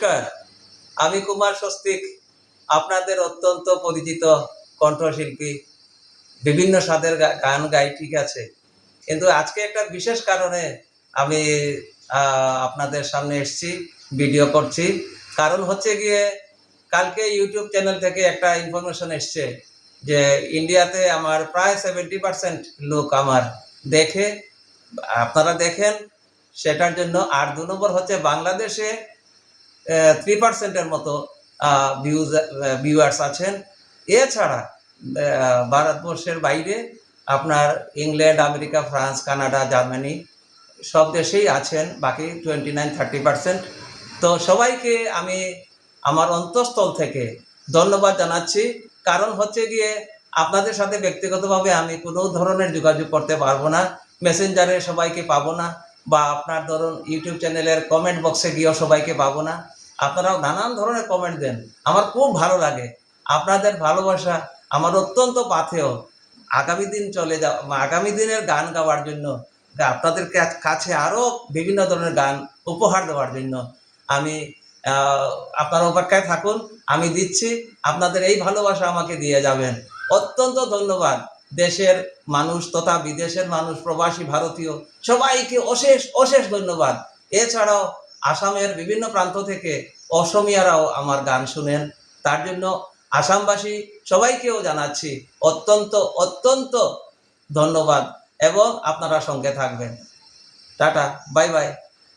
নমস্কার, আমি কুমার স্বস্তিক, আপনাদের অত্যন্ত পরিচিত কণ্ঠশিল্পী। বিভিন্ন স্বাদের গান গাই, ঠিক আছে, কিন্তু আজকে একটা বিশেষ কারণে আমি আপনাদের সামনে এসছি, ভিডিও করছি। কারণ হচ্ছে গিয়ে কালকে ইউটিউব চ্যানেল থেকে একটা ইনফরমেশন এসছে যে ইন্ডিয়াতে আমার প্রায় 70% লোক আমার দেখে, আপনারা দেখেন সেটার জন্য। আর 2 নম্বর হচ্ছে বাংলাদেশে 3%-এর মতো ভিউয়ার্স আছেন। এছাড়া ভারতবর্ষের বাইরে আপনার England, America, France, Canada, Germany সব দেশেই আছেন বাকি 29-30%। তো সবাইকে আমি আমার অন্তঃস্থল থেকে ধন্যবাদ জানাচ্ছি। কারণ হচ্ছে গিয়ে আপনাদের সাথে ব্যক্তিগতভাবে আমি কোনো ধরনের যোগাযোগ করতে পারবো না, মেসেঞ্জারে সবাইকে পাবো না, বা আপনার ধরুন ইউটিউব চ্যানেলের কমেন্ট বক্সে গিয়েও সবাইকে পাবো না। আপনারাও নানান ধরনের কমেন্ট দেন, আমার খুব ভালো লাগে। আপনাদের ভালোবাসা আমার অত্যন্ত পাথেয়। আগামী দিন আগামী দিনের গান গাওয়ার জন্য, আপনাদের কাছে আরও বিভিন্ন ধরনের গান উপহার দেওয়ার জন্য আমি আপনারা অপেক্ষায় থাকুন, আমি দিচ্ছি। আপনাদের এই ভালোবাসা আমাকে দিয়ে যাবেন। অত্যন্ত ধন্যবাদ দেশের মানুষ তথা বিদেশের মানুষ, প্রবাসী ভারতীয় সবাইকে অশেষ অশেষ ধন্যবাদ। এছাড়াও আসামের বিভিন্ন প্রান্ত থেকে অসমীয়ারাও আমার গান শুনেন, তার জন্য আসামবাসী সবাইকেও জানাচ্ছি অত্যন্ত অত্যন্ত ধন্যবাদ, এবং আপনারা সঙ্গে থাকবেন। Tata, bye bye.